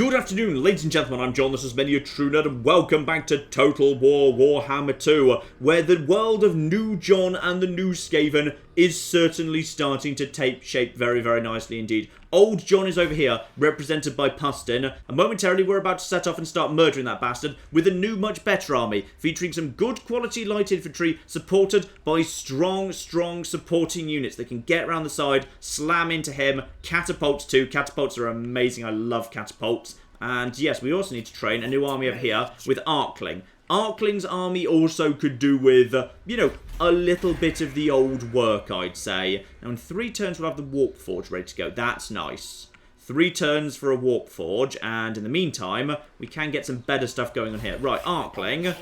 Good afternoon, ladies and gentlemen, I'm John, this is Many a True Nerd, and welcome back to Total War Warhammer 2, where the world of New John and the new Skaven is certainly starting to take shape very, very nicely indeed. Old John is over here, represented by Pustin, and momentarily we're about to set off and start murdering that bastard with a new, much better army, featuring some good quality light infantry, supported by strong supporting units that can get around the side, slam into him, catapults too. Catapults are amazing, I love catapults. And yes, we also need to train a new army over here with Archling. Archling's army also could do with, you know, a little bit of the old work, I'd say. Now, in 3 turns, we'll have the Warp Forge ready to go. That's nice. 3 turns for a Warp Forge, and in the meantime, we can get some better stuff going on here. Right, Archling,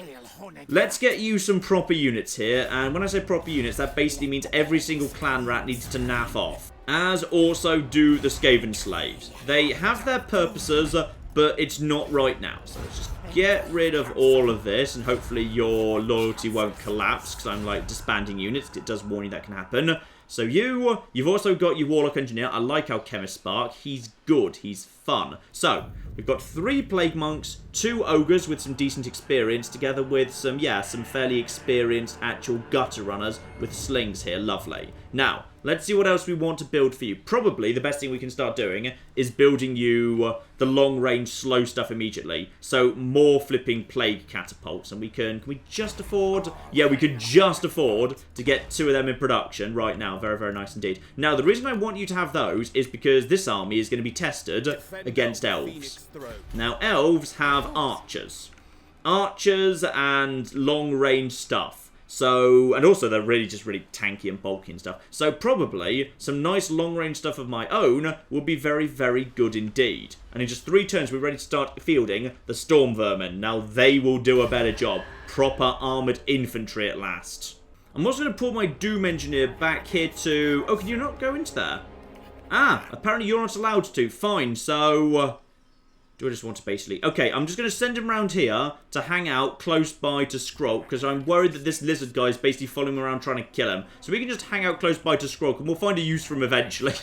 let's get you some proper units here. And when I say proper units, that basically means every single clan rat needs to naff off. As also do the Skaven slaves. They have their purposes, but it's not right now. So let's just get rid of all of this, and hopefully your loyalty won't collapse, because I'm like disbanding units. It does warn you that can happen. So you've also got your Warlock Engineer. I like Alchemist Spark. He's good. He's fun. So we've got 3 Plague Monks, 2 Ogres with some decent experience, together with some fairly experienced actual gutter runners with slings here. Lovely. Now, let's see what else we want to build for you. Probably the best thing we can start doing is building you the long-range slow stuff immediately. So more flipping plague catapults. And can we just afford? Yeah, we could just afford to get 2 of them in production right now. Very, very nice indeed. Now, the reason I want you to have those is because this army is going to be tested against elves. Now, elves have archers. Archers and long-range stuff. So, and also they're really tanky and bulky and stuff. So probably some nice long-range stuff of my own will be very, very good indeed. And in just 3 turns, we're ready to start fielding the Storm Vermin. Now they will do a better job. Proper armoured infantry at last. I'm also going to pull my Doom Engineer back here to... Oh, can you not go into there? Ah, apparently you're not allowed to. Fine, so... do I just want to basically... Okay, I'm just going to send him around here to hang out close by to Skrulk, because I'm worried that this lizard guy is basically following him around trying to kill him. So we can just hang out close by to Skrulk, and we'll find a use for him eventually.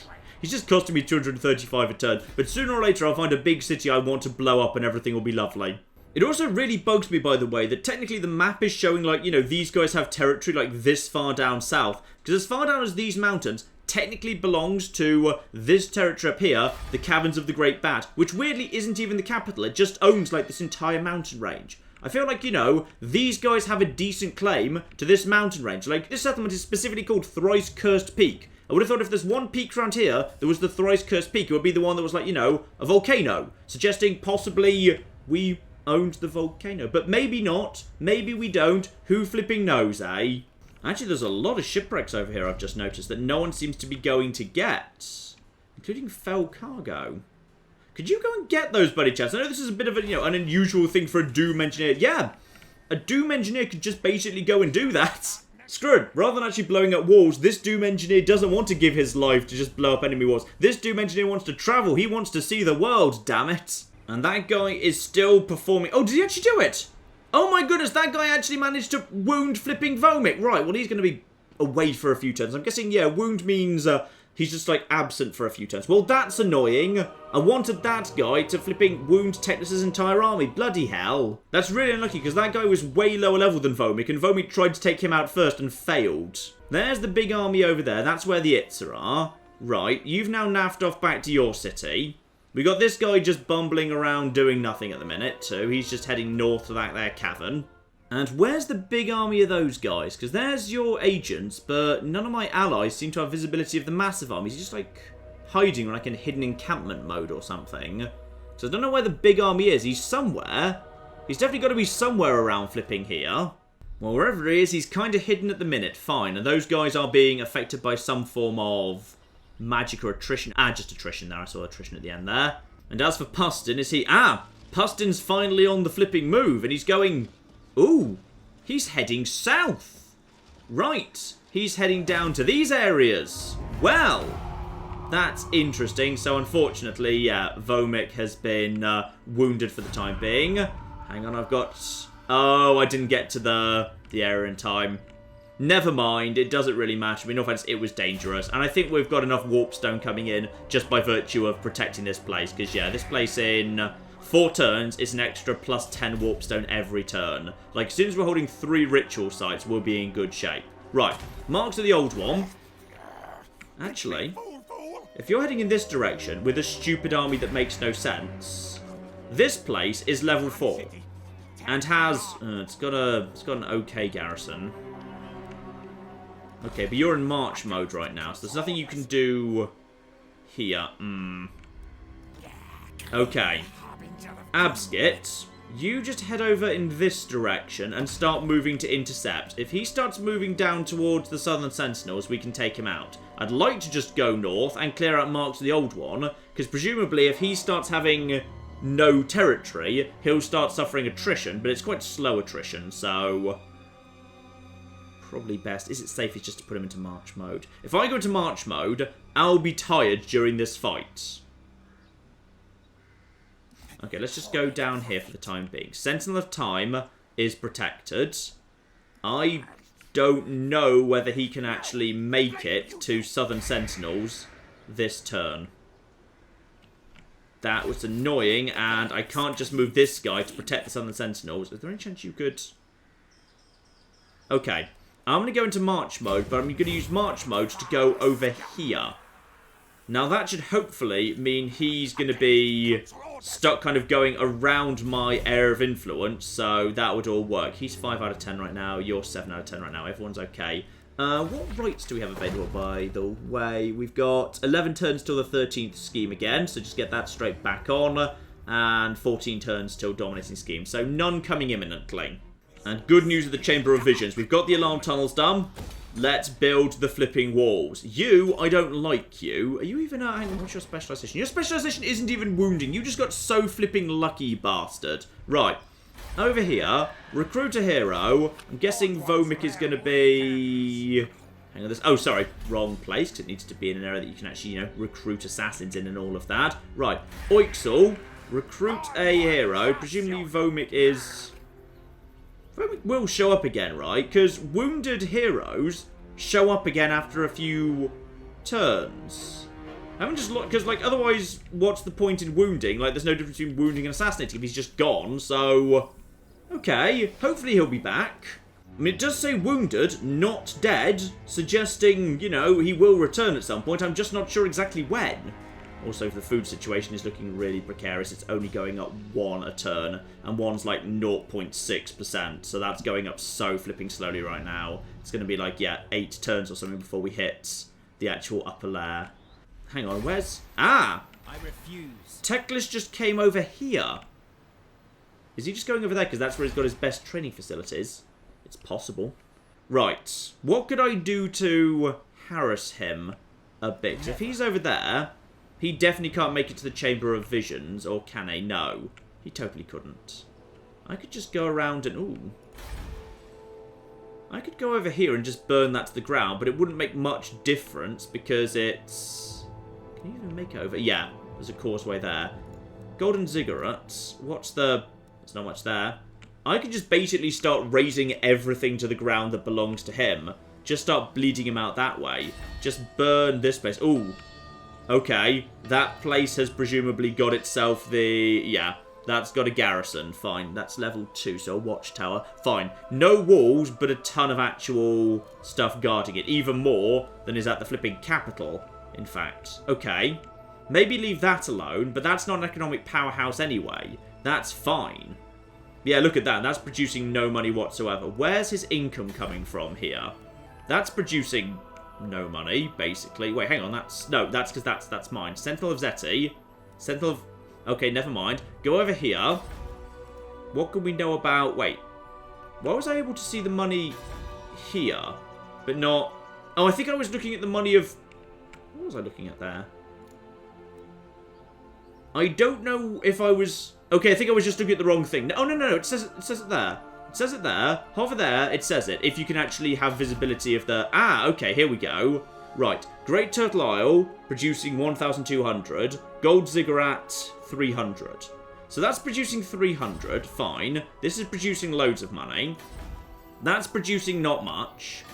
He's just costing me 235 a turn. But sooner or later, I'll find a big city I want to blow up, and everything will be lovely. It also really bugs me, by the way, that technically the map is showing, like, you know, these guys have territory, like, this far down south. Because as far down as these mountains technically belongs to this territory up here, the Caverns of the Great Bat, which weirdly isn't even the capital. It just owns, like, this entire mountain range. I feel like, you know, these guys have a decent claim to this mountain range. Like, this settlement is specifically called Thrice Cursed Peak. I would have thought if there's one peak around here, there was the Thrice Cursed Peak. It would be the one that was, like, you know, a volcano. Suggesting possibly we owned the volcano. But maybe not. Maybe we don't. Who flipping knows, eh? Actually, there's a lot of shipwrecks over here, I've just noticed, that no one seems to be going to get. Including fell cargo. Could you go and get those, buddy chats? I know this is a bit of a, you know, an unusual thing for a Doom Engineer. Yeah, a Doom Engineer could just basically go and do that. Screw it. Rather than actually blowing up walls, this Doom Engineer doesn't want to give his life to just blow up enemy walls. This Doom Engineer wants to travel. He wants to see the world, damn it. And that guy is still performing. Oh, did he actually do it? Oh my goodness, that guy actually managed to wound flipping Vomit. Right, well, he's going to be away for a few turns. I'm guessing, yeah, wound means he's just, like, absent for a few turns. Well, that's annoying. I wanted that guy to flipping wound Technus' entire army. Bloody hell. That's really unlucky, because that guy was way lower level than Vomit, and Vomit tried to take him out first and failed. There's the big army over there. That's where the Itzer are. Right, you've now naffed off back to your city. We got this guy just bumbling around doing nothing at the minute, too. He's just heading north to that there cavern. And where's the big army of those guys? Because there's your agents, but none of my allies seem to have visibility of the massive armies. He's just, like, hiding like in hidden encampment mode or something. So I don't know where the big army is. He's somewhere. He's definitely got to be somewhere around flipping here. Well, wherever he is, he's kind of hidden at the minute. Fine. And those guys are being affected by some form of magic or attrition. Ah, just attrition there. I saw attrition at the end there. And as for Pustin, is he... Ah! Pustin's finally on the flipping move, and he's going... Ooh! He's heading south! Right! He's heading down to these areas! Well! That's interesting. So, unfortunately, yeah, Vomit has been wounded for the time being. Hang on, I've got... Oh, I didn't get to the area in time. Never mind, it doesn't really matter. I mean, no offense, it was dangerous. And I think we've got enough warpstone coming in just by virtue of protecting this place. Because, yeah, this place in 4 turns, it's an extra plus 10 warpstone every turn. Like, as soon as we're holding 3 ritual sites, we'll be in good shape. Right, Marks of the Old One. Actually, if you're heading in this direction with a stupid army that makes no sense, this place is level 4 and has it's got an okay garrison. Okay, but you're in march mode right now, so there's nothing you can do here. Okay, Abskit, you just head over in this direction and start moving to intercept. If he starts moving down towards the Southern Sentinels, we can take him out. I'd like to just go north and clear out Marks of the Old One, because presumably if he starts having no territory, he'll start suffering attrition, but it's quite slow attrition, so probably best. Is it safest just to put him into march mode? If I go into march mode, I'll be tired during this fight. Okay, let's just go down here for the time being. Sentinel of Time is protected. I don't know whether he can actually make it to Southern Sentinels this turn. That was annoying, and I can't just move this guy to protect the Southern Sentinels. Is there any chance you could... Okay, I'm going to go into march mode, but I'm going to use march mode to go over here. Now that should hopefully mean he's going to be stuck kind of going around my area of influence, so that would all work. He's 5 out of 10 right now, you're 7 out of 10 right now, everyone's okay. What rights do we have available, by the way? We've got 11 turns till the 13th scheme again, so just get that straight back on, and 14 turns till dominating scheme, so none coming imminently. And good news of the Chamber of Visions, we've got the alarm tunnels done. Let's build the flipping walls. You, I don't like you. Are you even... hang on, what's your specialisation? Your specialisation isn't even wounding. You just got so flipping lucky, bastard. Right. Over here, recruit a hero. I'm guessing Vomik is going to be... Hang on, this... Oh, sorry. Wrong place, because it needs to be in an area that you can actually, you know, recruit assassins in and all of that. Right. Oixel, recruit a hero. Presumably Vomik is... Vomik will show up again, right? Because wounded heroes show up again after a few turns. I haven't just looked, because, like, otherwise, what's the point in wounding? Like, there's no difference between wounding and assassinating if he's just gone, so... Okay, hopefully he'll be back. I mean, it does say wounded, not dead, suggesting, you know, he will return at some point. I'm just not sure exactly when. Also, the food situation is looking really precarious. It's only going up 1 a turn, and 1's like 0.6%, so that's going up so flipping slowly right now. It's going to be like, yeah, 8 turns or something before we hit the actual upper layer. Hang on, where's... Ah! I refuse. Teclis just came over here. Is he just going over there because that's where he's got his best training facilities? It's possible. Right. What could I do to harass him a bit? 'Cause if he's over there... He definitely can't make it to the Chamber of Visions, or can he? No. He totally couldn't. I could just go around and... Ooh. I could go over here and just burn that to the ground, but it wouldn't make much difference because it's... Can you even make it over? Yeah, there's a causeway there. Golden Ziggurats. What's the... There's not much there. I could just basically start razing everything to the ground that belongs to him. Just start bleeding him out that way. Just burn this place. Ooh. Okay, that place has presumably got itself the... Yeah, that's got a garrison. Fine, that's level 2, so a watchtower. Fine. No walls, but a ton of actual stuff guarding it. Even more than is at the flipping capital, in fact. Okay, maybe leave that alone, but that's not an economic powerhouse anyway. That's fine. Yeah, look at that. That's producing no money whatsoever. Where's his income coming from here? That's producing... no money, basically. Wait, hang on, that's... No, that's because that's mine. Sentinel of Zeti. Sentinel of... Okay, never mind. Go over here. What can we know about... Wait. Why was I able to see the money here? But not... Oh, I think I was looking at the money of... What was I looking at there? I don't know if I was... Okay, I think I was just looking at the wrong thing. Oh, no, it says it there. It says it there. Hover there, it says it. If you can actually have visibility of the... Ah, okay, here we go. Right. Great Turtle Isle, producing 1,200. Gold Ziggurat, 300. So that's producing 300. Fine. This is producing loads of money. That's producing not much.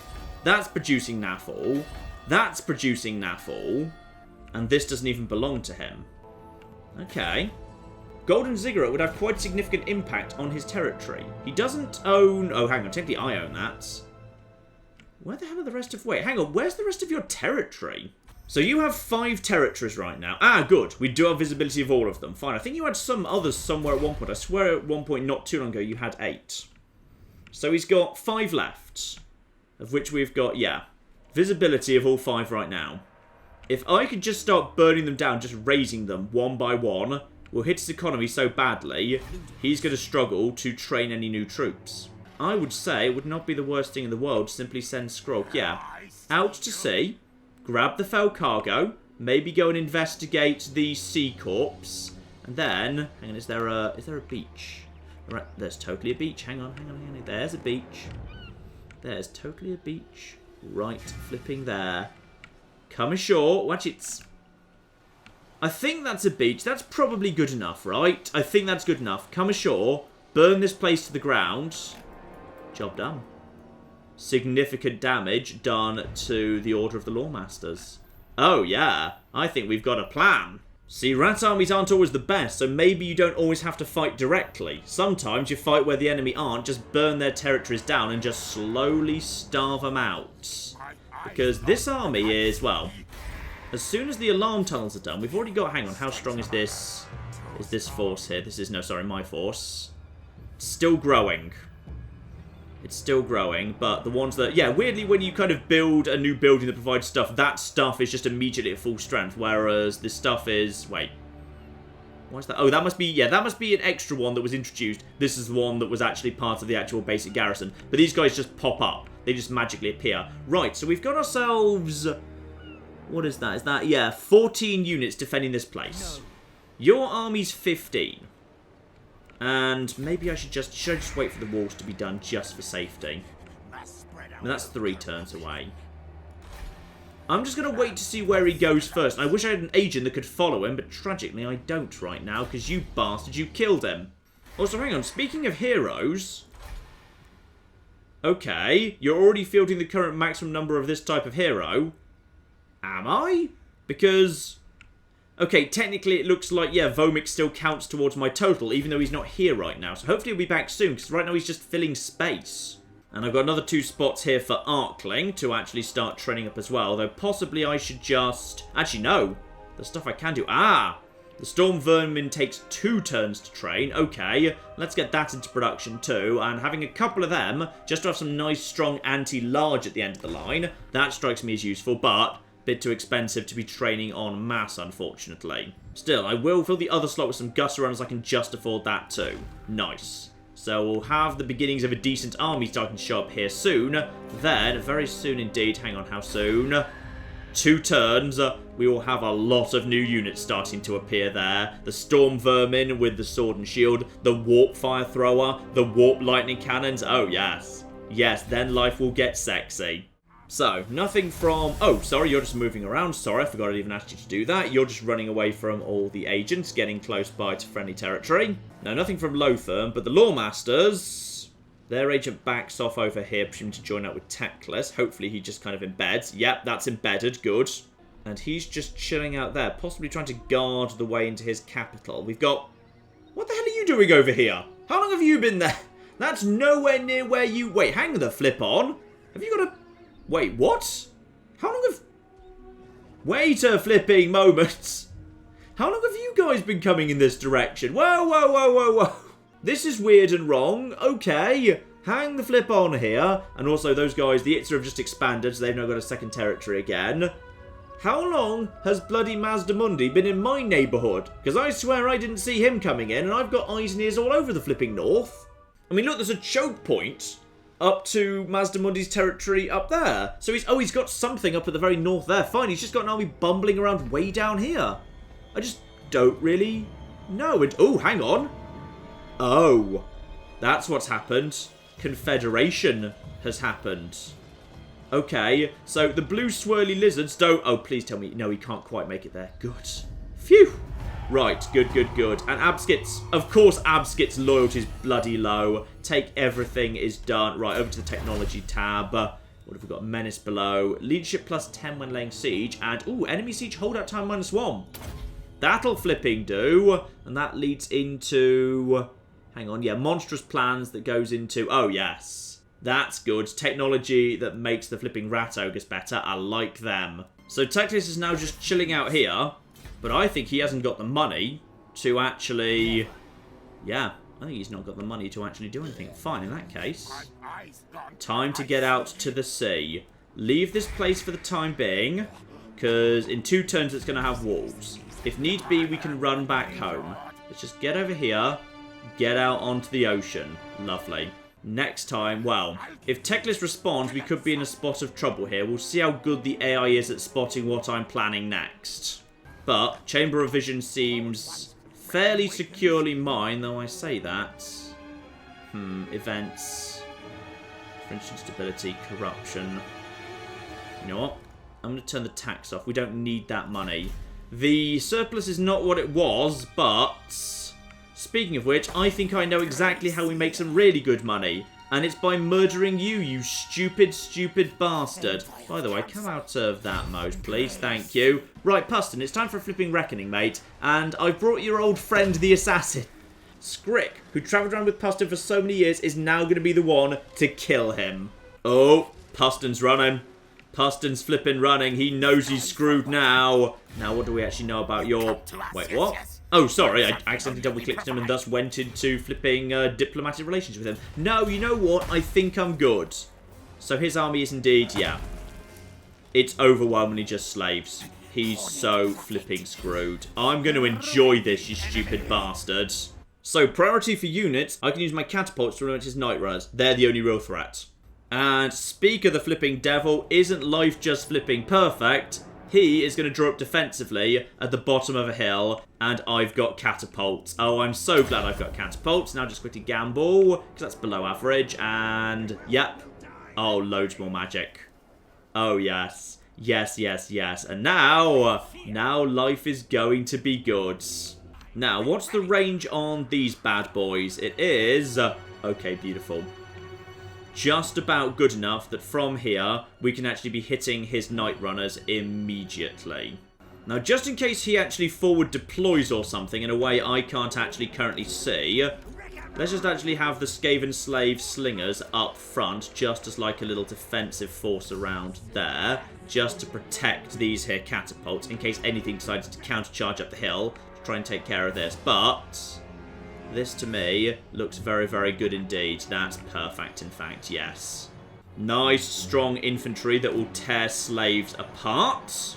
That's producing naffle. That's producing naffle. And this doesn't even belong to him. Okay. Golden Ziggurat would have quite significant impact on his territory. He doesn't own... Oh, hang on. Technically, I own that. Where the hell are the rest of... Wait, hang on. Where's the rest of your territory? So you have 5 territories right now. Ah, good. We do have visibility of all of them. Fine. I think you had some others somewhere at one point. I swear at one point not too long ago you had 8. So he's got 5 left. Of which we've got, yeah, visibility of all 5 right now. If I could just start burning them down, just raising them one by one, will hit his economy so badly, he's going to struggle to train any new troops. I would say it would not be the worst thing in the world to simply send Skrulk, yeah, out to sea, grab the fell cargo, maybe go and investigate the Sea Corps, and then, hang on, is there a beach? Right, there's totally a beach. Hang on. There's a beach. There's totally a beach. Right, flipping there. Come ashore. Watch it. I think that's a beach. That's probably good enough, right? I think that's good enough. Come ashore. Burn this place to the ground. Job done. Significant damage done to the Order of the Lawmasters. Oh, yeah. I think we've got a plan. See, rat armies aren't always the best, so maybe you don't always have to fight directly. Sometimes you fight where the enemy aren't, just burn their territories down and just slowly starve them out. Because this army is, well, as soon as the alarm tunnels are done, we've already got, hang on, how strong is this force here? This is, no, sorry, my force. It's still growing. It's still growing, but the ones that... Yeah, weirdly, when you kind of build a new building that provides stuff, that stuff is just immediately at full strength, whereas this stuff is... Wait. Why is that? Oh, that must be... Yeah, that must be an extra one that was introduced. This is the one that was actually part of the actual basic garrison. But these guys just pop up. They just magically appear. Right, so we've got ourselves... What is that? Is that... Yeah, 14 units defending this place. Your army's 15. And maybe I should just wait for the walls to be done just for safety. And that's 3 turns away. I'm just going to wait to see where he goes first. I wish I had an agent that could follow him, but tragically I don't right now, because you bastard, you killed him. Also, hang on, speaking of heroes... Okay, you're already fielding the current maximum number of this type of hero. Am I? Because... Okay, technically it looks like, yeah, Vomix still counts towards my total, even though he's not here right now. So hopefully he'll be back soon, because right now he's just filling space. And I've got another 2 spots here for Arkling to actually start training up as well. Though possibly I should just... Actually, no. The stuff I can do... Ah! The Storm Vermin takes 2 turns to train. Okay, let's get that into production too. And having a couple of them, just to have some nice, strong anti-large at the end of the line, that strikes me as useful, but... bit too expensive to be training en masse, unfortunately. Still, I will fill the other slot with some gutter runners. I can just afford that too. Nice. So we'll have the beginnings of a decent army starting to show up here soon. Then, very soon indeed, hang on, how soon? 2 turns, we will have a lot of new units starting to appear there. The Storm Vermin with the Sword and Shield, the Warp Fire Thrower, the Warp Lightning Cannons. Oh, yes. Yes, then life will get sexy. So, nothing from... Oh, sorry, you're just moving around. Sorry, I forgot I even asked you to do that. You're just running away from all the agents, getting close by to friendly territory. No, nothing from Lothern, but the Lawmasters... Their agent backs off over here, presuming to join up with Teclis. Hopefully he just kind of embeds. Yep, that's embedded. Good. And he's just chilling out there, possibly trying to guard the way into his capital. We've got... What the hell are you doing over here? How long have you been there? That's nowhere near where you... Wait, hang the flip on. Have you got a... Wait, what? How long have... Wait a flipping moment. How long have you guys been coming in this direction? Whoa, whoa, whoa, whoa, whoa. This is weird and wrong. Okay. Hang the flip on here. And also those guys, the Itzer have just expanded, so they've now got a second territory again. How long has bloody Mazdamundi been in my neighbourhood? Because I swear I didn't see him coming in, and I've got eyes and ears all over the flipping north. I mean, look, there's a choke point up to Mazdamundi's territory up there. So he's got something up at the very north there. Fine, he's just got an army bumbling around way down here. I just don't really know. And oh, hang on. Oh, that's what's happened. Confederation has happened. Okay, so the blue swirly lizards don't... Oh, please tell me... No, he can't quite make it there. Good. Phew. Right, good, good, good. And Abskit's... Of course, Abskit's loyalty's bloody low. Take everything is done. Right, over to the technology tab. What have we got? Menace below. Leadership plus 10 when laying siege. And, ooh, enemy siege holdout time -1. That'll flipping do. And that leads into... Hang on, yeah, monstrous plans that goes into... Oh, yes. That's good. Technology that makes the flipping rat ogres better. I like them. So Teclis is now just chilling out here. But I think he hasn't got the money to actually... Yeah, I think he's not got the money to actually do anything. Fine, in that case. Time to get out to the sea. Leave this place for the time being. Because in 2 turns it's going to have wolves. If need be, we can run back home. Let's just get over here. Get out onto the ocean. Lovely. Next time, well, if Teclis responds, we could be in a spot of trouble here. We'll see how good the AI is at spotting what I'm planning next. But Chamber of Vision seems fairly securely mine, though I say that. Events. French instability, corruption. You know what? I'm going to turn the tax off. We don't need that money. The surplus is not what it was, but... Speaking of which, I think I know exactly how we make some really good money. And it's by murdering you, you stupid, stupid bastard. By the way, come out of that mode, please. Thank you. Right, Pustin, it's time for a flipping reckoning, mate. And I've brought your old friend, the assassin. Scrick, who travelled around with Pustin for so many years, is now going to be the one to kill him. Oh, Pustin's running. Pustin's flipping running. He knows he's screwed now. Now, what do we actually know about your... Wait, what? Oh, sorry, I accidentally double-clicked him and thus went into flipping diplomatic relations with him. No, you know what? I think I'm good. So his army is indeed, yeah. It's overwhelmingly just slaves. He's so flipping screwed. I'm going to enjoy this, you stupid bastard. So, priority for units, I can use my catapults to limit his night runners. They're the only real threat. And speak of the flipping devil, isn't life just flipping perfect? He is going to draw up defensively at the bottom of a hill, and I've got catapults. Oh, I'm so glad I've got catapults. Now just quickly gamble, because that's below average, and yep. Oh, loads more magic. Oh, yes. Yes, yes, yes. And now life is going to be good. Now, what's the range on these bad boys? It is... okay, beautiful. Just about good enough that from here, we can actually be hitting his Night Runners immediately. Now, just in case he actually forward deploys or something in a way I can't actually currently see, let's just actually have the Skaven Slave Slingers up front, just as like a little defensive force around there, just to protect these here catapults in case anything decides to countercharge up the hill to try and take care of this. But... this, to me, looks very, very good indeed. That's perfect, in fact, yes. Nice, strong infantry that will tear slaves apart.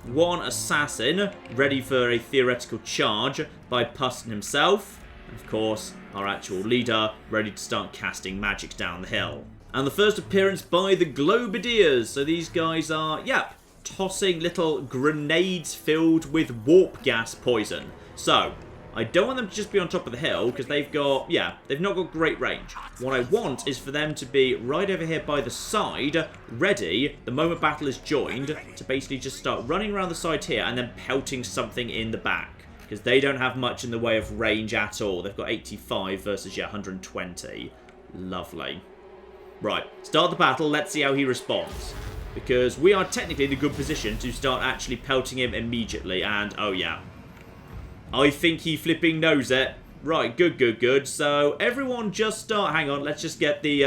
One assassin, ready for a theoretical charge by Pustin himself. And, of course, our actual leader, ready to start casting magic down the hill. And the first appearance by the Globadiers. So these guys are, yep, tossing little grenades filled with warp gas poison. So... I don't want them to just be on top of the hill, because they've got, yeah, they've not got great range. What I want is for them to be right over here by the side, ready, the moment battle is joined, to basically just start running around the side here and then pelting something in the back. Because they don't have much in the way of range at all. They've got 85 versus, yeah, 120. Lovely. Right, start the battle, let's see how he responds. Because we are technically in a good position to start actually pelting him immediately, and, oh yeah. I think he flipping knows it. Right, good, good, good. So, everyone just start... Hang on, let's just get the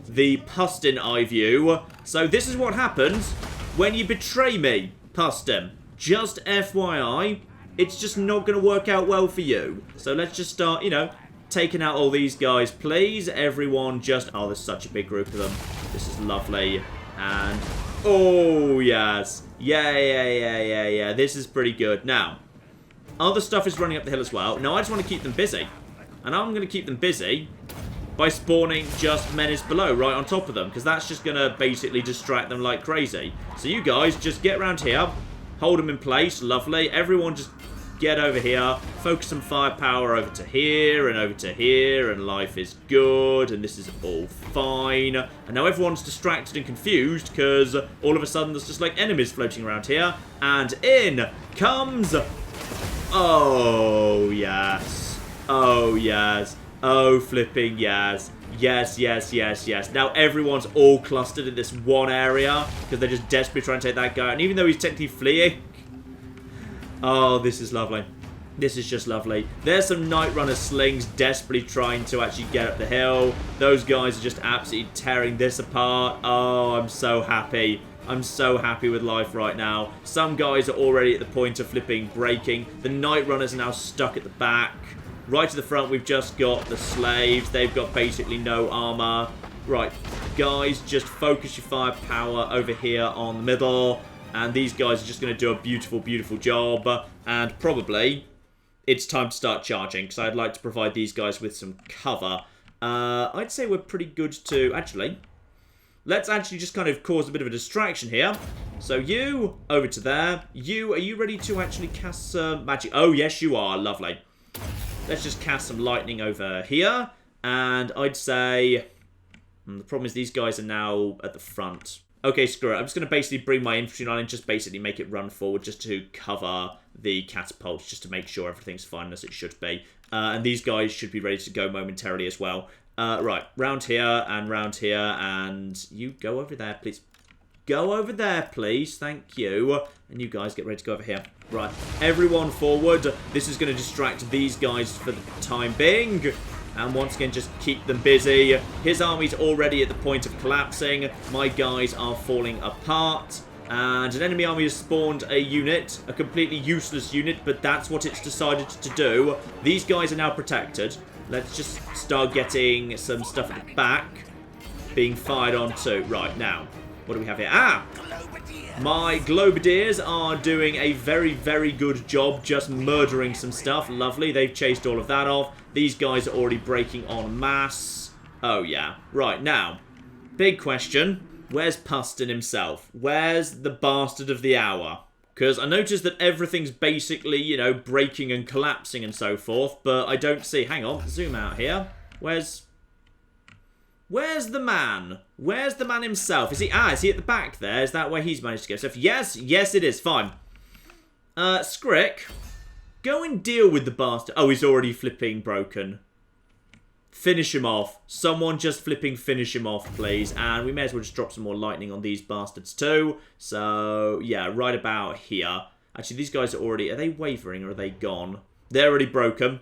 Pustin eye view. So, this is what happens when you betray me, Pustin. Just FYI, it's just not going to work out well for you. So, let's just start, you know, taking out all these guys, please. Everyone just... Oh, there's such a big group of them. This is lovely. And... oh, yes. Yeah. This is pretty good. Now... other stuff is running up the hill as well. Now, I just want to keep them busy. And I'm going to keep them busy by spawning just menace below, right on top of them. Because that's just going to basically distract them like crazy. So you guys just get around here. Hold them in place. Lovely. Everyone just get over here. Focus some firepower over to here and over to here. And life is good. And this is all fine. And now everyone's distracted and confused because all of a sudden there's just like enemies floating around here. And in comes... oh, yes. Oh, yes. Oh, flipping yes. Yes. Now everyone's all clustered in this one area because they're just desperately trying to take that guy out. And even though he's technically fleeing, Oh, this is lovely. This is just lovely. There's some Night Runner slings desperately trying to actually get up the hill. Those guys are just absolutely tearing this apart. Oh, I'm so happy. I'm so happy with life right now. Some guys are already at the point of flipping breaking. The Night Runners are now stuck at the back. Right to the front, we've just got the slaves. They've got basically no armor. Right, guys, just focus your firepower over here on the middle. And these guys are just going to do a beautiful, beautiful job. And probably it's time to start charging, because I'd like to provide these guys with some cover. I'd say we're pretty good to... Actually, let's actually just kind of cause a bit of a distraction here. So you, over to there. You, are you ready to actually cast some magic? Oh, yes, you are. Lovely. Let's just cast some lightning over here. And I'd say... the problem is these guys are now at the front. Okay, screw it. I'm just going to basically bring my infantry line and just basically make it run forward just to cover the catapults, just to make sure everything's fine as it should be. And these guys should be ready to go momentarily as well. Right, round here, and you go over there, please. Go over there, please. Thank you. And you guys get ready to go over here. Right, everyone forward. This is going to distract these guys for the time being. And once again, just keep them busy. His army's already at the point of collapsing. My guys are falling apart. And an enemy army has spawned a unit. A completely useless unit, but that's what it's decided to do. These guys are now protected. Let's just start getting some stuff at the back being fired onto. Right, now, what do we have here? Ah! My Globadiers are doing a very, very good job just murdering some stuff. Lovely. They've chased all of that off. These guys are already breaking en masse. Oh, yeah. Right, now, big question. Where's Pustin himself? Where's the bastard of the hour? Because I noticed that everything's basically, you know, breaking and collapsing and so forth, but I don't see... Hang on, zoom out here. Where's the man? Where's the man himself? Is he at the back there? Is that where he's managed to go? So yes, it is. Fine. Scrick, go and deal with the bastard. Oh, he's already flipping broken. Finish him off. Someone just flipping finish him off, please. And we may as well just drop some more lightning on these bastards too. So, yeah, right about here. Actually, these guys are already... Are they wavering or are they gone? They're already broken.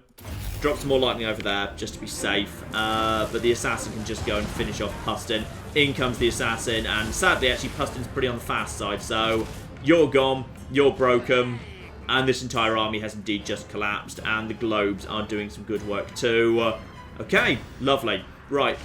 Drop some more lightning over there, just to be safe. But the assassin can just go and finish off Pustin. In comes the assassin, and sadly, actually, Pustin's pretty on the fast side. So, you're gone, you're broken, and this entire army has indeed just collapsed, and the globes are doing some good work too. Okay, lovely. Right,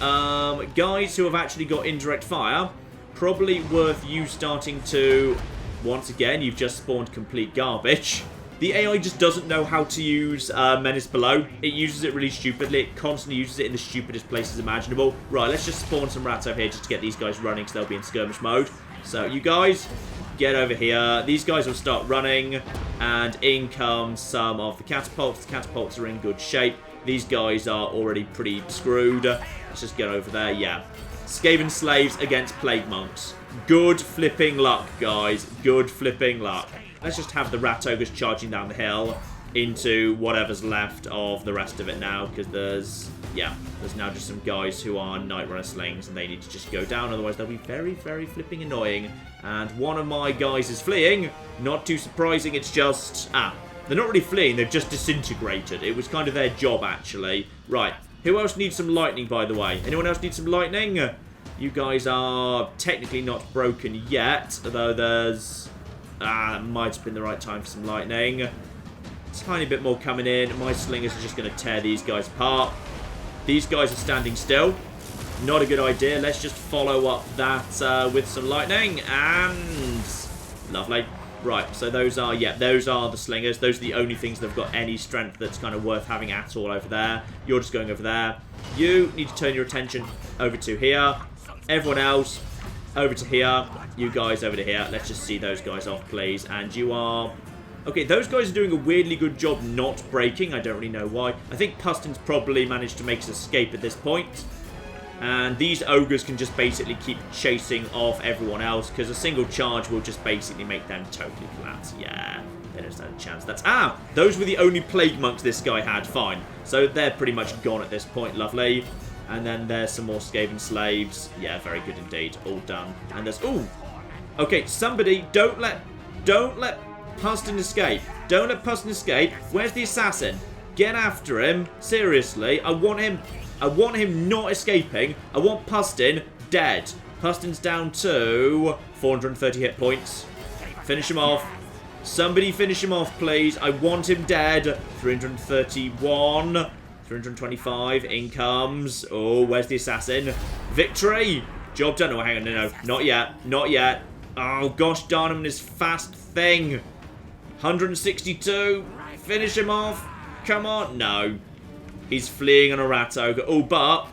guys who have actually got indirect fire, probably worth you starting to... Once again, you've just spawned complete garbage. The AI just doesn't know how to use Menace Below. It uses it really stupidly. It constantly uses it in the stupidest places imaginable. Right, let's just spawn some rats over here just to get these guys running because they'll be in skirmish mode. So, you guys, get over here. These guys will start running, and in comes some of the catapults. The catapults are in good shape. These guys are already pretty screwed. Let's just get over there. Yeah. Skaven slaves against plague monks. Good flipping luck, guys. Good flipping luck. Let's just have the rat ogres charging down the hill into whatever's left of the rest of it now, because there's now just some guys who are Night Runner slings, and they need to just go down, otherwise they'll be very, very flipping annoying. And one of my guys is fleeing. Not too surprising, it's just... they're not really fleeing, they've just disintegrated. It was kind of their job, actually. Right, who else needs some lightning, by the way? Anyone else need some lightning? You guys are technically not broken yet, although there's... it might have been the right time for some lightning. Tiny bit more coming in. My slingers are just going to tear these guys apart. These guys are standing still. Not a good idea. Let's just follow up that with some lightning. And... Lovely. Right, so those are the slingers. Those are the only things that have got any strength that's kind of worth having at all over there. You're just going over there. You need to turn your attention over to here. Everyone else... over to here. You guys over to here. Let's just see those guys off, please. And you are... Okay, those guys are doing a weirdly good job not breaking. I don't really know why. I think Pustin's probably managed to make his escape at this point. And these ogres can just basically keep chasing off everyone else, because a single charge will just basically make them totally collapse. Yeah, they don't stand a chance. That's... those were the only plague monks this guy had. Fine. So they're pretty much gone at this point. Lovely. And then there's some more Skaven slaves. Yeah, very good indeed. All done. And there's... Ooh! Okay, somebody, don't let Pustin escape. Don't let Pustin escape. Where's the assassin? Get after him. Seriously. I want him not escaping. I want Pustin dead. Pustin's down to 430 hit points. Finish him off. Somebody finish him off, please. I want him dead. 331. 325. In comes. Oh, where's the assassin? Victory. Job done. Oh, hang on. No. Not yet. Not yet. Oh, gosh darn him and his fast thing. 162. Finish him off. Come on. No. He's fleeing on a rat ogre. Oh, but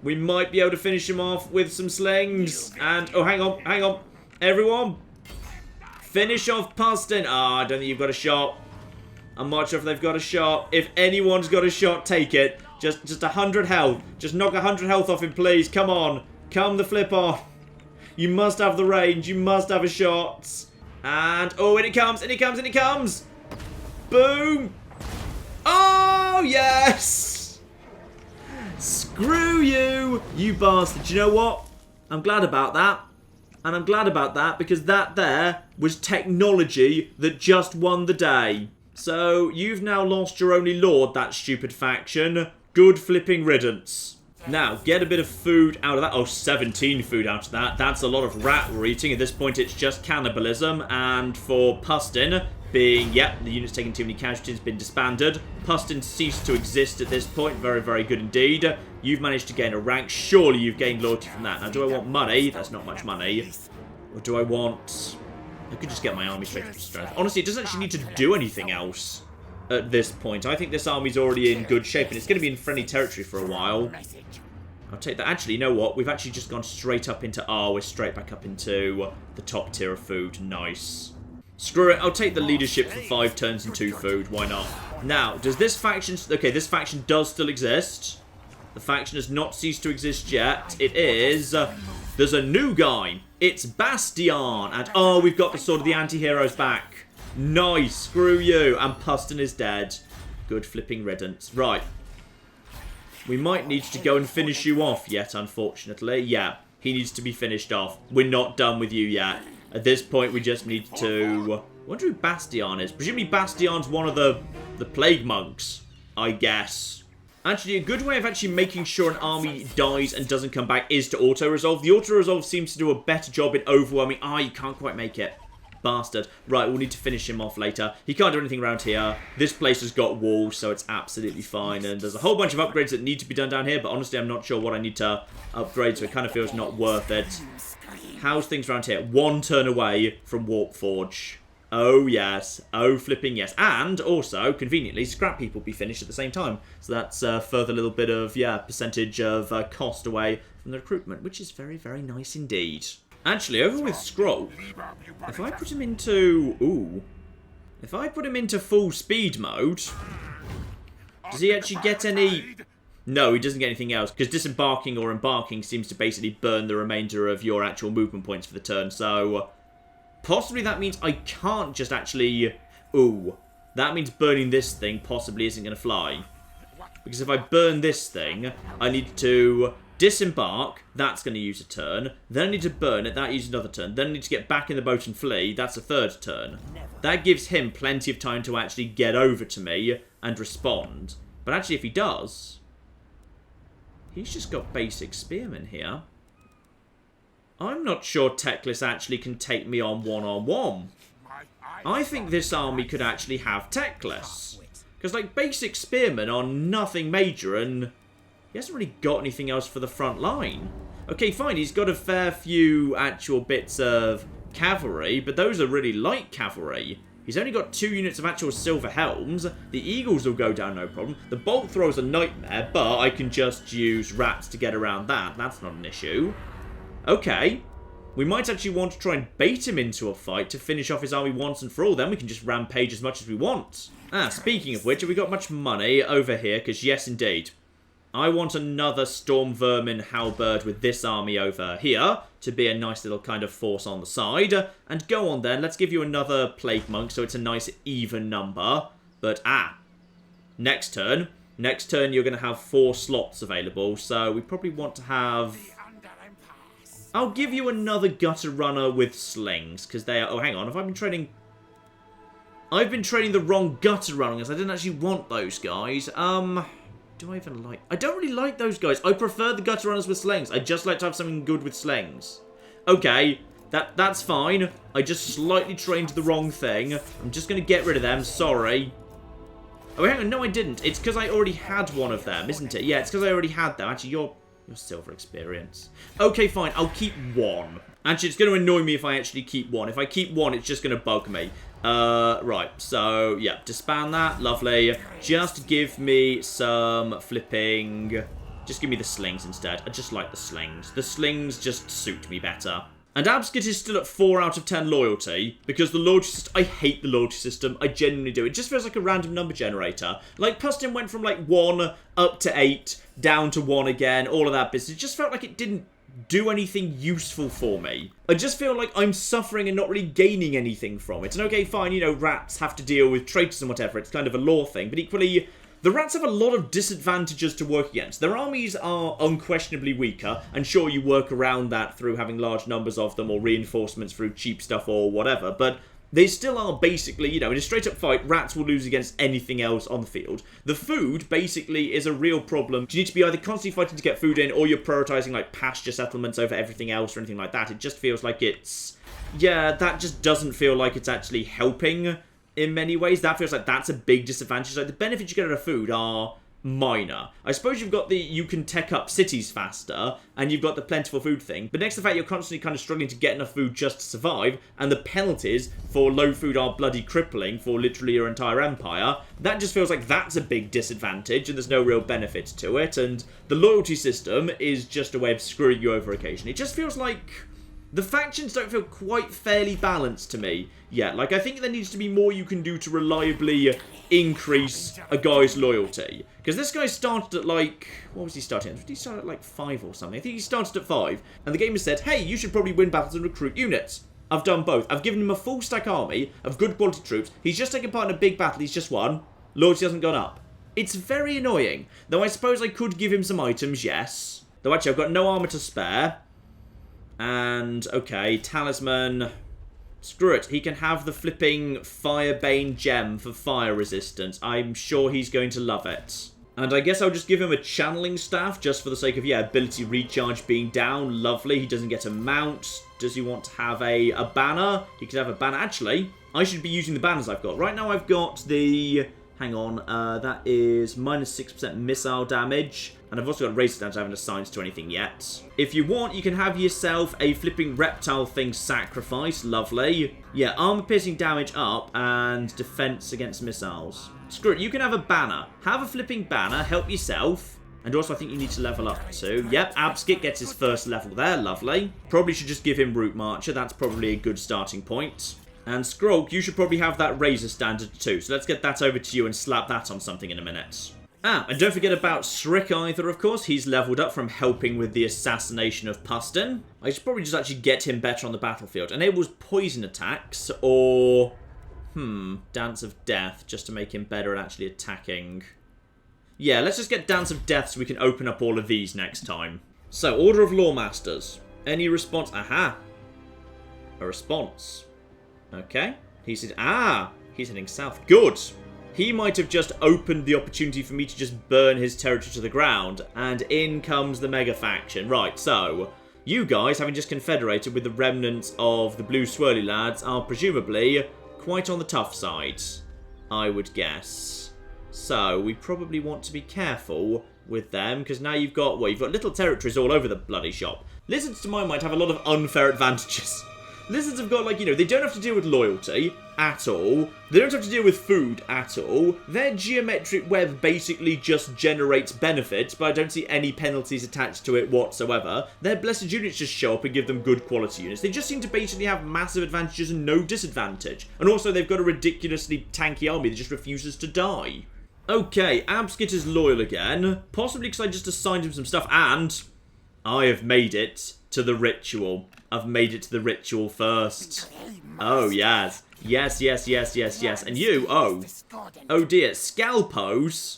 we might be able to finish him off with some slings. And, oh, hang on. Hang on. Everyone. Finish off Pustin. Ah, I don't think you've got a shot. I'm not sure if they've got a shot. If anyone's got a shot, take it. Just 100 health. Just knock 100 health off him, please. Come on. Come the flip on. You must have the range. You must have a shot. And, oh, in it comes. In it comes. In it comes. Boom. Oh, yes. Screw you, you bastard. You know what? I'm glad about that. And I'm glad about that because that there was technology that just won the day. So, you've now lost your only lord, that stupid faction. Good flipping riddance. Now, get a bit of food out of that. Oh, 17 food out of that. That's a lot of rat we're eating. At this point, it's just cannibalism. And for Pustin, being, yep, the unit's taking too many casualties, been disbanded. Pustin ceased to exist at this point. Very, very good indeed. You've managed to gain a rank. Surely you've gained loyalty from that. Now, do I want money? That's not much money. Or do I want... I could just get my army straight up to strength. Honestly, it doesn't actually need to do anything else at this point. I think this army's already in good shape, and it's going to be in friendly territory for a while. I'll take that. Actually, you know what? We've actually just gone straight up into R. We're straight back up into the top tier of food. Nice. Screw it. I'll take the leadership for 5 turns and 2 food. Why not? Now, does this faction... Okay, this faction does still exist. The faction has not ceased to exist yet. It is... there's a new guy. It's Bastion. And, oh, we've got the Sword of the Anti-Heroes back. Nice. Screw you. And Pustin is dead. Good flipping riddance. Right. We might need to go and finish you off yet, unfortunately. Yeah, he needs to be finished off. We're not done with you yet. At this point, we just need to... I wonder who Bastion is. Presumably Bastion's one of the plague monks, I guess. Actually, a good way of actually making sure an army dies and doesn't come back is to auto-resolve. The auto-resolve seems to do a better job in overwhelming... Ah, you can't quite make it. Bastard. Right, we'll need to finish him off later. He can't do anything around here. This place has got walls, so it's absolutely fine. And there's a whole bunch of upgrades that need to be done down here, but honestly, I'm not sure what I need to upgrade, so it kind of feels not worth it. How's things around here? 1 turn away from Warp Forge. Oh, yes. Oh, flipping yes. And also, conveniently, scrap people will be finished at the same time. So that's a further little bit of, yeah, percentage of cost away from the recruitment, which is very, very nice indeed. Actually, over with Scroll, if I put him into... Ooh. If I put him into full speed mode, does he actually get any... No, he doesn't get anything else, because disembarking or embarking seems to basically burn the remainder of your actual movement points for the turn, so... Possibly that means I can't just actually... Ooh. That means burning this thing possibly isn't going to fly. Because if I burn this thing, I need to disembark. That's going to use a turn. Then I need to burn it. That uses another turn. Then I need to get back in the boat and flee. That's a 3rd turn. That gives him plenty of time to actually get over to me and respond. But actually, if he does... He's just got basic spearmen here. I'm not sure Techless actually can take me on one-on-one. I think this army could actually have Techless. Because, like, basic spearmen are nothing major, and he hasn't really got anything else for the front line. Okay, fine, he's got a fair few actual bits of cavalry, but those are really light cavalry. He's only got 2 units of actual silver helms. The eagles will go down no problem. The bolt thrower's a nightmare, but I can just use rats to get around that. That's not an issue. Okay, we might actually want to try and bait him into a fight to finish off his army once and for all. Then we can just rampage as much as we want. Ah, speaking of which, have we got much money over here? Because yes, indeed. I want another Storm Vermin Halberd with this army over here to be a nice little kind of force on the side. And go on then, let's give you another Plague Monk so it's a nice even number. But, next turn you're going to have 4 slots available. So we probably want to have... I'll give you another Gutter Runner with slings, because they are... Oh, hang on. Have I been trading... I've been training the wrong gutter runners. I didn't actually want those guys. Do I even like... I don't really like those guys. I prefer the gutter runners with slings. I just like to have something good with slings. Okay, that's fine. I just slightly trained the wrong thing. I'm just going to get rid of them. Sorry. Oh, hang on. No, I didn't. It's because I already had one of them, isn't it? Yeah, it's because I already had them. Actually, you're silver experience. Okay, fine. I'll keep one. Actually, it's going to annoy me if I actually keep one. If I keep one, it's just going to bug me. Right, so, yeah, disband that, lovely. Just give me some flipping... Just give me the slings instead. I just like the slings. The slings just suit me better. And Abskit is still at 4 out of 10 loyalty, because the loyalty system... I hate the loyalty system, I genuinely do. It just feels like a random number generator. Like, Pustin went from, like, 1 up to 8, down to 1 again, all of that business. It just felt like it didn't do anything useful for me. I just feel like I'm suffering and not really gaining anything from it. And okay, fine, you know, rats have to deal with traitors and whatever, it's kind of a lore thing, but equally, the rats have a lot of disadvantages to work against. Their armies are unquestionably weaker, and sure, you work around that through having large numbers of them, or reinforcements through cheap stuff or whatever, but they still are basically, you know, in a straight-up fight, rats will lose against anything else on the field. The food, basically, is a real problem. You need to be either constantly fighting to get food in, or you're prioritising, like, pasture settlements over everything else or anything like that. It just feels like it's... Yeah, that just doesn't feel like it's actually helping in many ways. That feels like that's a big disadvantage. Like, the benefits you get out of food are minor. I suppose you've got the you can tech up cities faster, and you've got the plentiful food thing, but next to the fact you're constantly kind of struggling to get enough food just to survive, and the penalties for low food are bloody crippling for literally your entire empire, that just feels like that's a big disadvantage, and there's no real benefit to it, and the loyalty system is just a way of screwing you over occasionally. It just feels like the factions don't feel quite fairly balanced to me yet. Like, I think there needs to be more you can do to reliably increase a guy's loyalty. Because this guy started at, like... What was he starting at? Did he start at, like, 5 or something? I think he started at 5. And the game has said, hey, you should probably win battles and recruit units. I've done both. I've given him a full stack army of good quality troops. He's just taken part in a big battle. He's just won. Loyalty hasn't gone up. It's very annoying. Though I suppose I could give him some items, yes. Though actually, I've got no armour to spare. And, okay, talisman. Screw it. He can have the flipping Firebane gem for fire resistance. I'm sure he's going to love it. And I guess I'll just give him a channeling staff just for the sake of, yeah, ability recharge being down. Lovely. He doesn't get a mount. Does he want to have a banner? He could have a banner. Actually, I should be using the banners I've got. Right now I've got the... Hang on. That is minus 6% missile damage. And I've also got razor damage I haven't assigned to anything yet. If you want, you can have yourself a flipping reptile thing sacrifice. Lovely. Yeah, armor-piercing damage up and defense against missiles. Screw it, you can have a banner. Have a flipping banner, help yourself. And also, I think you need to level up too. Yep, Abskit gets his first level there. Lovely. Probably should just give him Root Marcher. That's probably a good starting point. And Skrulk, you should probably have that Razor Standard too. So let's get that over to you and slap that on something in a minute. Ah, and don't forget about Srick either, of course. He's leveled up from helping with the assassination of Pustin. I should probably just actually get him better on the battlefield. Enables poison attacks, or... Dance of Death, just to make him better at actually attacking. Yeah, let's just get Dance of Death so we can open up all of these next time. So, Order of Lawmasters. Any response? Aha! A response. Okay. He said, he's heading south. Good! He might have just opened the opportunity for me to just burn his territory to the ground, and in comes the mega faction. Right, so, you guys, having just confederated with the remnants of the blue swirly lads, are presumably quite on the tough side, I would guess. So, we probably want to be careful with them, because now you've got little territories all over the bloody shop. Lizards, to my mind, have a lot of unfair advantages. Lizards have got, they don't have to deal with loyalty at all. They don't have to deal with food at all. Their geometric web basically just generates benefits, but I don't see any penalties attached to it whatsoever. Their blessed units just show up and give them good quality units. They just seem to basically have massive advantages and no disadvantage. And also, they've got a ridiculously tanky army that just refuses to die. Okay, Abskit is loyal again. Possibly because I just assigned him some stuff, and I have made it to the ritual. I've made it to the ritual first. Oh, yes. Yes. And you, oh dear, Scalpos,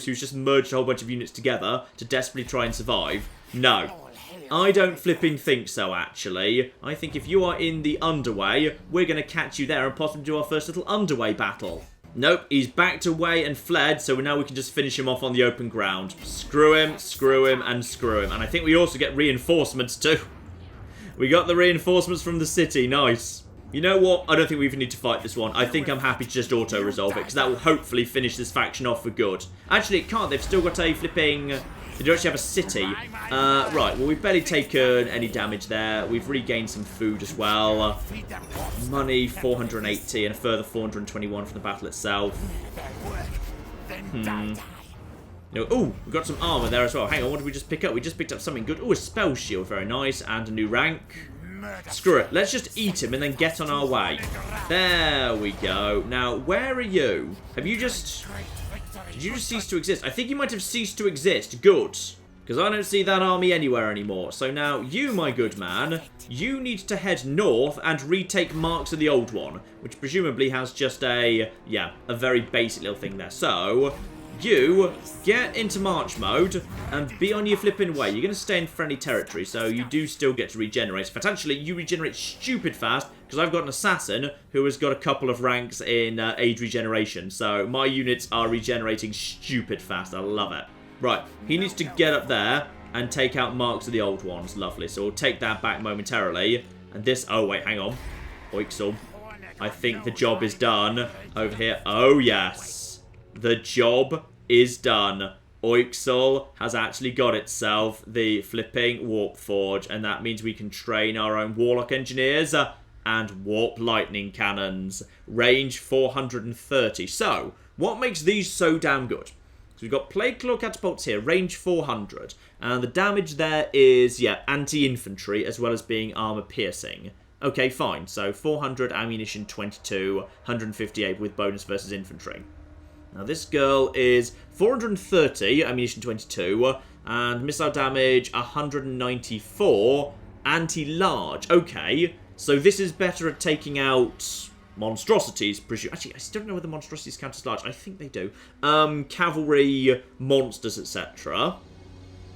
who's just merged a whole bunch of units together to desperately try and survive. No. I don't flipping think so, actually. I think if you are in the underway, we're going to catch you there and possibly do our first little underway battle. Nope, he's backed away and fled, so now we can just finish him off on the open ground. Screw him, screw him, and screw him. And I think we also get reinforcements too. We got the reinforcements from the city, nice. You know what? I don't think we even need to fight this one. I think I'm happy to just auto-resolve it, because that will hopefully finish this faction off for good. Actually, it can't. They've still got a flipping... They don't actually have a city. Right, well, we've barely taken any damage there. We've regained some food as well. Money, 480, and a further 421 from the battle itself. No. Oh, we've got some armor there as well. Hang on, what did we just pick up? We just picked up something good. Oh, a spell shield, very nice, and a new rank. Screw it. Let's just eat him and then get on our way. There we go. Now, where are you? Have you just... Did you just cease to exist? I think you might have ceased to exist. Good. Because I don't see that army anywhere anymore. So now, you, my good man, you need to head north and retake marks of the old one. Which presumably has just a, yeah, a very basic little thing there. So... You get into march mode and be on your flipping way. You're going to stay in friendly territory, so you do still get to regenerate. But actually, you regenerate stupid fast, because I've got an assassin who has got a couple of ranks in age regeneration. So my units are regenerating stupid fast. I love it. Right, he needs to get up there and take out marks of the old ones. Lovely. So we'll take that back momentarily. And this... Oh, wait, hang on. Oixel. I think the job is done over here. Oh, yes. The job is done. Oixel has actually got itself the flipping warp forge, and that means we can train our own warlock engineers and warp lightning cannons. Range 430. So, what makes these so damn good? So we've got plague claw catapults here, range 400, and the damage there is, yeah, anti-infantry as well as being armor piercing. Okay, fine. So 400 ammunition 22, 158 with bonus versus infantry. Now this girl is 430, ammunition 22, and missile damage 194, anti-large. Okay, so this is better at taking out monstrosities, actually, I still don't know whether monstrosities count as large. I think they do. Cavalry, monsters, etc.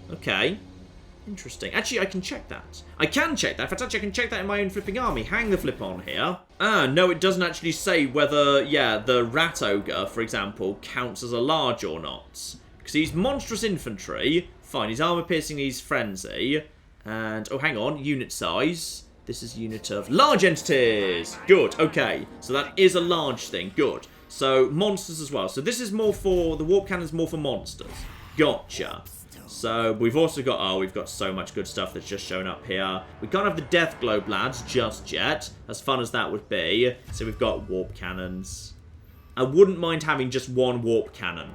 Okay. Interesting. Actually, I can check that. I can check that. In fact, actually, I can check that in my own flipping army. Hang the flip on here. Ah, no, it doesn't actually say whether, yeah, the Rat Ogre, for example, counts as a large or not. Because he's monstrous infantry. Fine, he's armor piercing, he's frenzy. And, oh, hang on, unit size. This is unit of large entities. Good, okay. So that is a large thing. Good. So, monsters as well. So this is more for, the warp cannon's more for monsters. Gotcha. So, we've also got... Oh, we've got so much good stuff that's just shown up here. We can't have the Death Globe lads just yet, as fun as that would be. So, we've got warp cannons. I wouldn't mind having just one warp cannon.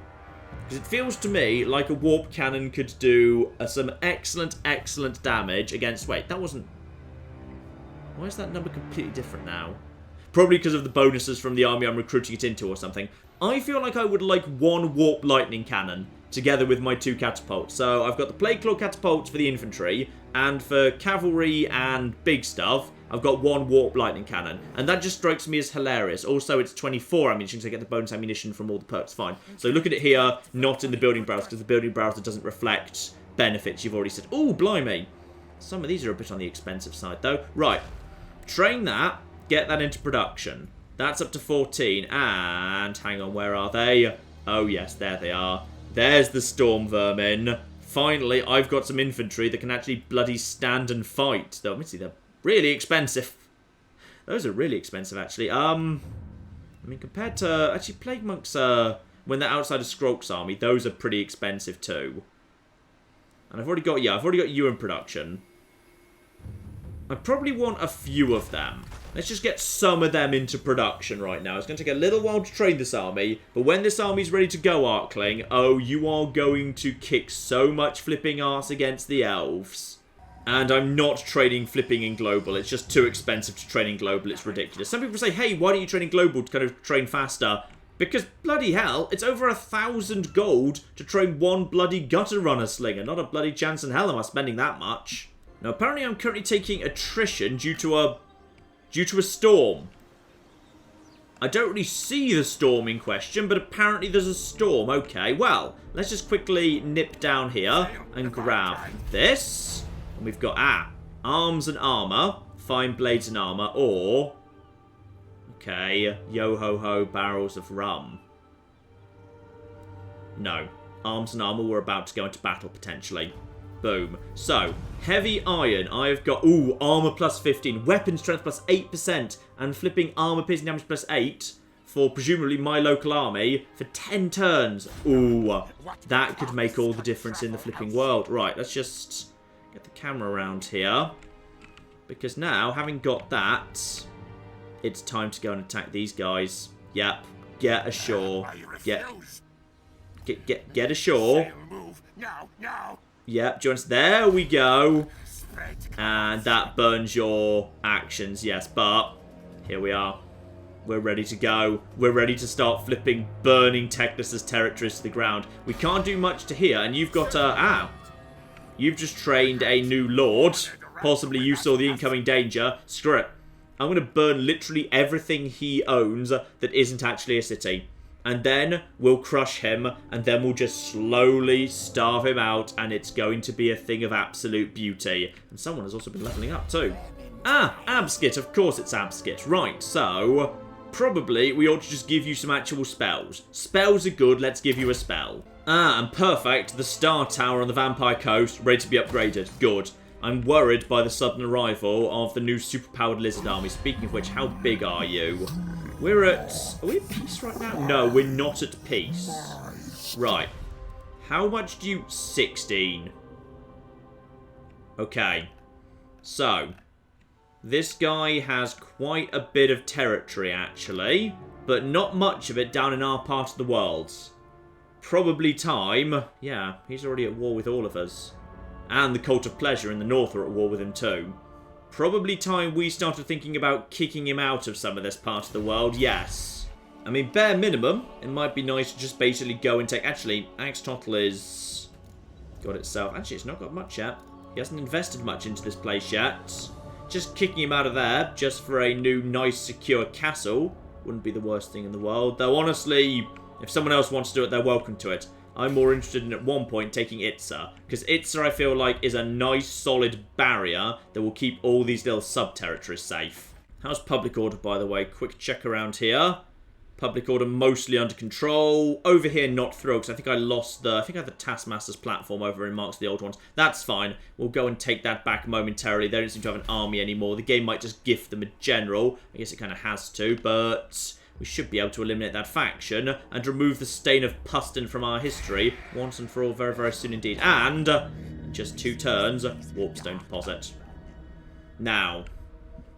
Because it feels to me like a warp cannon could do some excellent, excellent damage against... Wait, that wasn't... Why is that number completely different now? Probably because of the bonuses from the army I'm recruiting it into or something. I feel like I would like one warp lightning cannon together with my 2 catapults. So I've got the plague claw catapults for the infantry, and for cavalry and big stuff, I've got 1 warp lightning cannon. And that just strikes me as hilarious. Also, it's 24 ammunition, so I get the bonus ammunition from all the perks. Fine. So look at it here, not in the building browser, because the building browser doesn't reflect benefits you've already said. Oh, blimey. Some of these are a bit on the expensive side, though. Right. Train that. Get that into production. That's up to 14. And, hang on, where are they? Oh, yes, there they are. There's the storm vermin. Finally, I've got some infantry that can actually bloody stand and fight. Though, admittedly, they're really expensive. Those are really expensive, actually. I mean, compared to... Actually, Plague Monks, when they're outside of Skrulk's army, those are pretty expensive, too. And I've already got... Yeah, I've already got you in production. I probably want a few of them. Let's just get some of them into production right now. It's going to take a little while to train this army, but when this army's ready to go, Arkling, oh, you are going to kick so much flipping arse against the elves. And I'm not training flipping in global. It's just too expensive to train in global. It's ridiculous. Some people say, hey, why don't you train in global to kind of train faster? Because, bloody hell, it's over 1,000 gold to train 1 bloody gutter runner slinger. Not a bloody chance in hell am I spending that much. Now, apparently I'm currently taking attrition due to a storm. I don't really see the storm in question, but apparently there's a storm. Okay, well, let's just quickly nip down here and grab this. And we've got, arms and armor, fine blades and armor, or, okay, yo-ho-ho barrels of rum. No. Arms and armor, we're about to go into battle, potentially. Boom. So, heavy iron, I've got, armor plus 15, weapon strength plus 8%, and flipping armor piercing damage plus 8 for presumably my local army for 10 turns. Ooh, that could make all the difference in the flipping world. Right, let's just get the camera around here. Because now, having got that, it's time to go and attack these guys. Yep, get ashore. Get ashore. Yep, join us. There we go. And that burns your actions, yes, but here we are. We're ready to go. We're ready to start flipping burning Technus' territories to the ground. We can't do much to here, and you've got you've just trained a new lord. Possibly you saw the incoming danger. Screw it. I'm going to burn literally everything he owns that isn't actually a city. And then we'll crush him, and then we'll just slowly starve him out, and it's going to be a thing of absolute beauty. And someone has also been leveling up too. Abskit, of course it's Abskit. Right, so probably we ought to just give you some actual spells. Spells are good, let's give you a spell. And perfect, the Star Tower on the Vampire Coast, ready to be upgraded. Good. I'm worried by the sudden arrival of the new superpowered lizard army. Speaking of which, how big are you? We're at... Are we at peace right now? No, we're not at peace. Right. How much do you... 16. Okay. So. This guy has quite a bit of territory, actually. But not much of it down in our part of the world. Probably time... Yeah, he's already at war with all of us. And the Cult of Pleasure in the north are at war with him too. Probably time we started thinking about kicking him out of some of this part of the world, yes. I mean, bare minimum, it might be nice to just basically go and take... Actually, Axtotl is... got itself... Actually, it's not got much yet. He hasn't invested much into this place yet. Just kicking him out of there, just for a new, nice, secure castle, wouldn't be the worst thing in the world. Though, honestly, if someone else wants to do it, they're welcome to it. I'm more interested in, at one point, taking Itza. Because Itza, I feel like, is a nice, solid barrier that will keep all these little sub-territories safe. How's public order, by the way? Quick check around here. Public order mostly under control. Over here, not through, because I think I lost the... I think I had the Taskmaster's platform over in Marks of the Old Ones. That's fine. We'll go and take that back momentarily. They don't seem to have an army anymore. The game might just gift them a general. I guess it kind of has to, but... we should be able to eliminate that faction and remove the stain of Pustin from our history once and for all very, very soon indeed. And, in just 2 turns, Warpstone deposit. Now,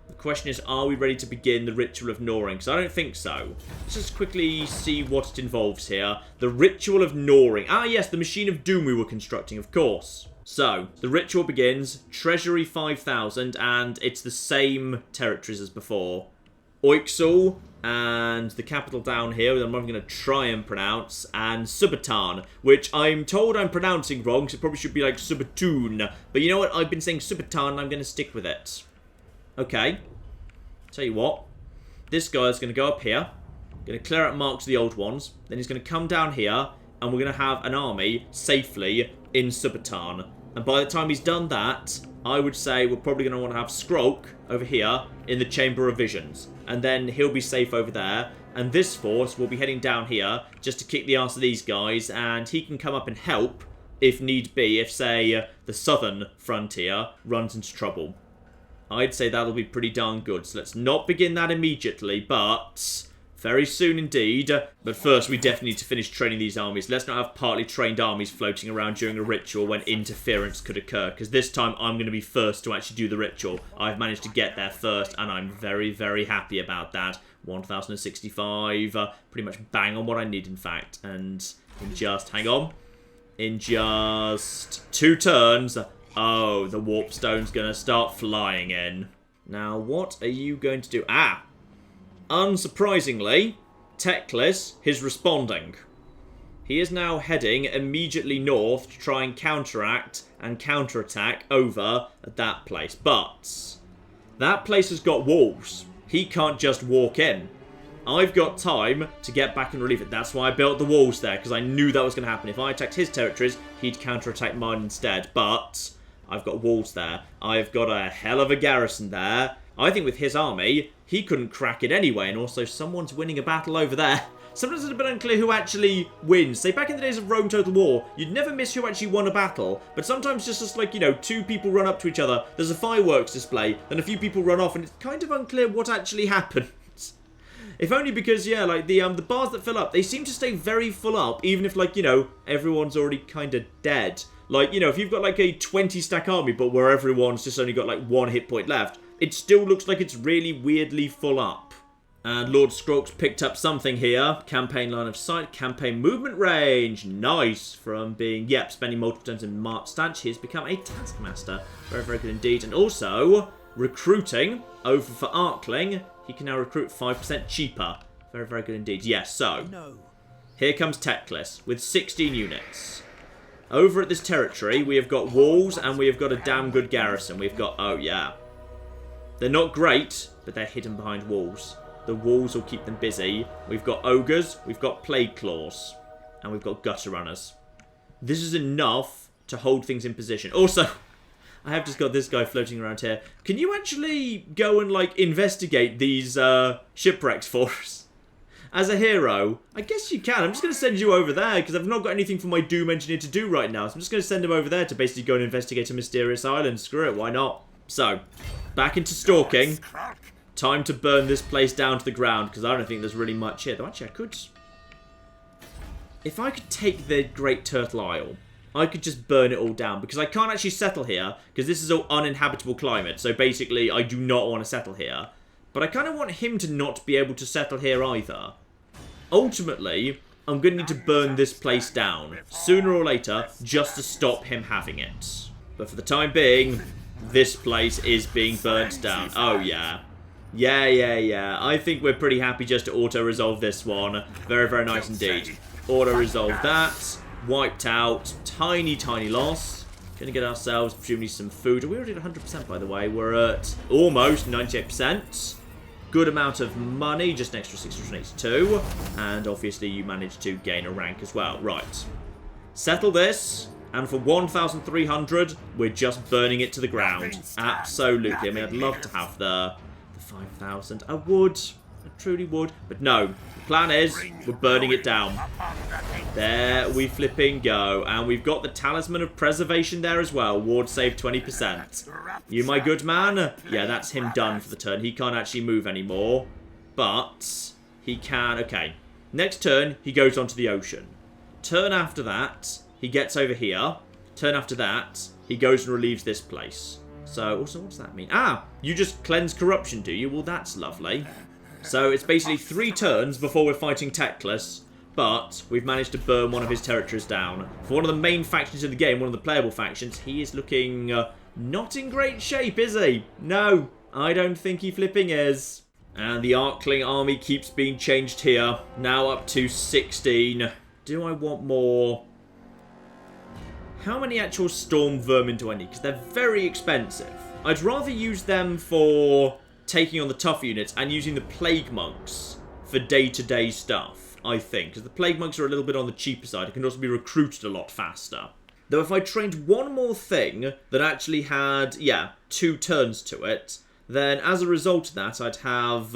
the question is, are we ready to begin the Ritual of Gnawing? Because I don't think so. Let's just quickly see what it involves here. The Ritual of Gnawing. Ah, yes, the Machine of Doom we were constructing, of course. So, the ritual begins, Treasury 5,000, and it's the same territories as before. Oixel, and the capital down here that I'm not going to try and pronounce, and Subatan, which I'm told I'm pronouncing wrong, so it probably should be like Subatoon. But you know what? I've been saying Subatan, and I'm going to stick with it. Okay. Tell you what. This guy's going to go up here, going to clear out Marks of the Old Ones, then he's going to come down here, and we're going to have an army safely in Subatan. And by the time he's done that, I would say we're probably going to want to have Skrulk over here in the Chamber of Visions. And then he'll be safe over there. And this force will be heading down here just to kick the arse of these guys. And he can come up and help if need be, if, say, the southern frontier runs into trouble. I'd say that'll be pretty darn good. So let's not begin that immediately, but very soon indeed. But first, we definitely need to finish training these armies. Let's not have partly trained armies floating around during a ritual when interference could occur. Because this time, I'm going to be first to actually do the ritual. I've managed to get there first, and I'm very, very happy about that. 1,065. Pretty much bang on what I need, in fact. And in just... hang on. In just 2 turns... oh, the Warpstone's going to start flying in. Now, what are you going to do? Ah! Unsurprisingly, Teclis is responding. He is now heading immediately north to try and counteract and counterattack over at that place. But that place has got walls. He can't just walk in. I've got time to get back and relieve it. That's why I built the walls there, because I knew that was going to happen. If I attacked his territories, he'd counterattack mine instead. But I've got walls there. I've got a hell of a garrison there. I think with his army, he couldn't crack it anyway. And also, someone's winning a battle over there. Sometimes it's a bit unclear who actually wins. Say, back in the days of Rome Total War, you'd never miss who actually won a battle. But sometimes just like, you know, two people run up to each other. There's a fireworks display. Then a few people run off. And it's kind of unclear what actually happened. If only because, yeah, like, the bars that fill up, they seem to stay very full up. Even if, like, you know, everyone's already kind of dead. Like, you know, if you've got, like, a 20-stack army, but where everyone's just only got, like, 1 hit point left, it still looks like it's really weirdly full up. And Lord Scrox picked up something here. Campaign line of sight, campaign movement range. Nice. From being, yep, spending multiple turns in March Stanch, he's become a taskmaster. Very, very good indeed. And also, recruiting over for Arkling. He can now recruit 5% cheaper. Very, very good indeed. Yes, so, here comes Teclis with 16 units. Over at this territory, we have got walls and we have got a damn good garrison. We've got, oh yeah. They're not great, but they're hidden behind walls. The walls will keep them busy. We've got ogres, we've got plague claws, and we've got gutter runners. This is enough to hold things in position. Also, I have just got this guy floating around here. Can you actually go and, like, investigate these shipwrecks for us? As a hero, I guess you can. I'm just going to send you over there, because I've not got anything for my Doom Engineer to do right now. So I'm just going to send him over there to basically go and investigate a mysterious island. Screw it, why not? So, back into stalking. Time to burn this place down to the ground, because I don't think there's really much here. Though, actually, I could... If I could take the Great Turtle Isle, I could just burn it all down, because I can't actually settle here, because this is an uninhabitable climate. So, basically, I do not want to settle here. But I kind of want him to not be able to settle here either. Ultimately, I'm going to need to burn this place down, sooner or later, just to stop him having it. But for the time being, this place is being burnt down. Oh, yeah. Yeah. I think we're pretty happy just to auto-resolve this one. Very, very nice indeed. Auto-resolve that. Wiped out. Tiny loss. Gonna get ourselves, presumably, some food. We already at 100%, by the way. We're at almost 98%. Good amount of money. Just an extra 682. And obviously, you managed to gain a rank as well. Right. Settle this. And for 1,300, we're just burning it to the ground. Absolutely. I mean, I'd love to have the 5,000. I would. I truly would. But no. The plan is, we're burning it down. There we flipping go. And we've got the Talisman of Preservation there as well. Ward save 20%. You my good man? Yeah, that's him done for the turn. He can't actually move anymore. But he can. Okay. Next turn, he goes onto the ocean. Turn after that, he gets over here. Turn after that, he goes and relieves this place. So, also, what does that mean? Ah, you just cleanse corruption, do you? Well, that's lovely. So, it's basically 3 turns before we're fighting Teclis, but we've managed to burn one of his territories down. For one of the main factions in the game, one of the playable factions, he is looking not in great shape, is he? No, I don't think he flipping is. And the Arkling army keeps being changed here, now up to 16. Do I want more? How many actual Storm Vermin do I need? Because they're very expensive. I'd rather use them for taking on the tough units and using the Plague Monks for day-to-day stuff, I think. Because the Plague Monks are a little bit on the cheaper side. It can also be recruited a lot faster. Though if I trained one more thing that actually had, yeah, 2 turns to it, then as a result of that, I'd have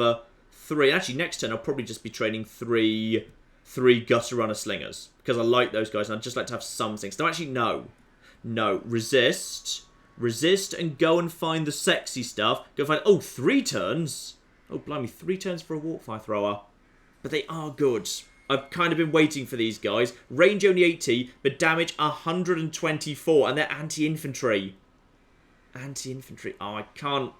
3. Actually, next turn, I'll probably just be training 3 Gutter Runner Slingers. Because I like those guys, and I'd just like to have some things. No, actually, no. No, resist. Resist and go and find the sexy stuff. Go find... Oh, 3 turns? Oh, blimey, 3 turns for a Warpfire Thrower. But they are good. I've kind of been waiting for these guys. Range only 80, but damage 124. And they're anti-infantry. Anti-infantry. Oh, I can't...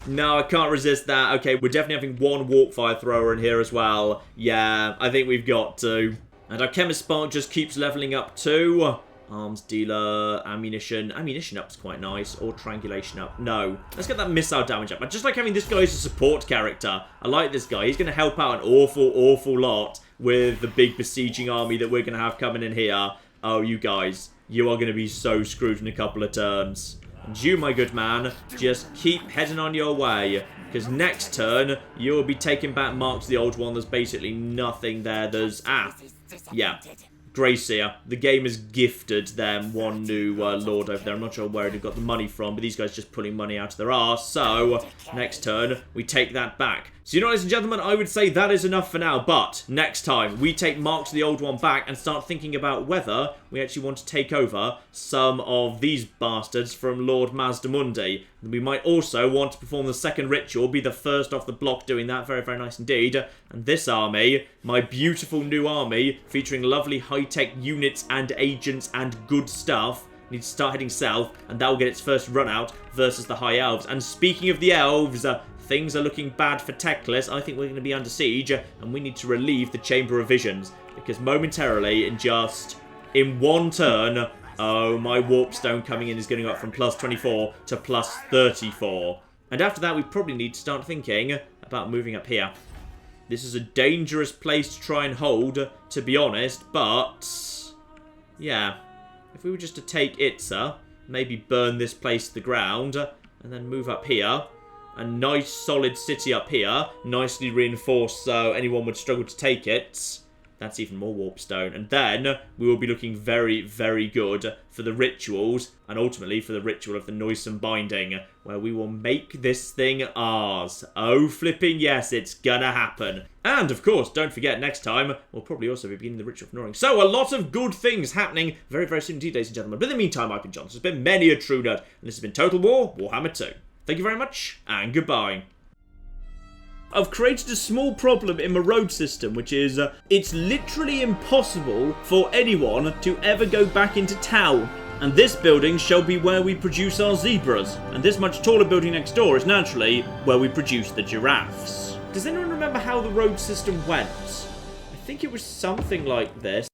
No, I can't resist that. Okay, we're definitely having 1 Warpfire Thrower in here as well. Yeah, I think we've got to. And our Chemist Spark just keeps leveling up too. Arms dealer, ammunition. Ammunition up's quite nice. Or triangulation up. No. Let's get that missile damage up. I just like having this guy as a support character. I like this guy. He's going to help out an awful lot with the big besieging army that we're going to have coming in here. Oh, you guys. You are going to be so screwed in a couple of turns. And you, my good man, just keep heading on your way. Because next turn, you'll be taking back Mark to the old one. There's basically nothing there. There's... Ah. Yeah. Gracia. The game has gifted them one new lord over there. I'm not sure where they've got the money from, but these guys just pulling money out of their arse. So, next turn, we take that back. So, you know, ladies and gentlemen, I would say that is enough for now. But, next time, we take Mark to the old one back and start thinking about whether we actually want to take over some of these bastards from Lord Mazdamundi. We might also want to perform the second ritual, be the first off the block doing that. Very, very nice indeed. And this army, my beautiful new army, featuring lovely high-tech units and agents and good stuff, needs to start heading south, and that will get its first run out versus the High Elves. And speaking of the Elves, things are looking bad for Teclis. I think we're going to be under siege, and we need to relieve the Chamber of Visions, because momentarily, in one turn, oh, my Warpstone coming in is going up from plus 24 to plus 34. And after that, we probably need to start thinking about moving up here. This is a dangerous place to try and hold, to be honest, but yeah. If we were just to take Itza, maybe burn this place to the ground, and then move up here. A nice solid city up here, nicely reinforced so anyone would struggle to take it. That's even more Warpstone. And then we will be looking very, very good for the rituals, and ultimately for the ritual of the Noisome Binding, where we will make this thing ours. Oh, flipping yes, it's gonna happen. And, of course, don't forget, next time, we'll probably also be beginning the ritual of Gnawing. So, a lot of good things happening very, very soon indeed, ladies and gentlemen. But in the meantime, I've been John. This has been many a true nerd, and this has been Total War Warhammer 2. Thank you very much, and goodbye. I've created a small problem in my road system, which is, it's literally impossible for anyone to ever go back into town. And this building shall be where we produce our zebras. And this much taller building next door is naturally where we produce the giraffes. Does anyone remember how the road system went? I think it was something like this.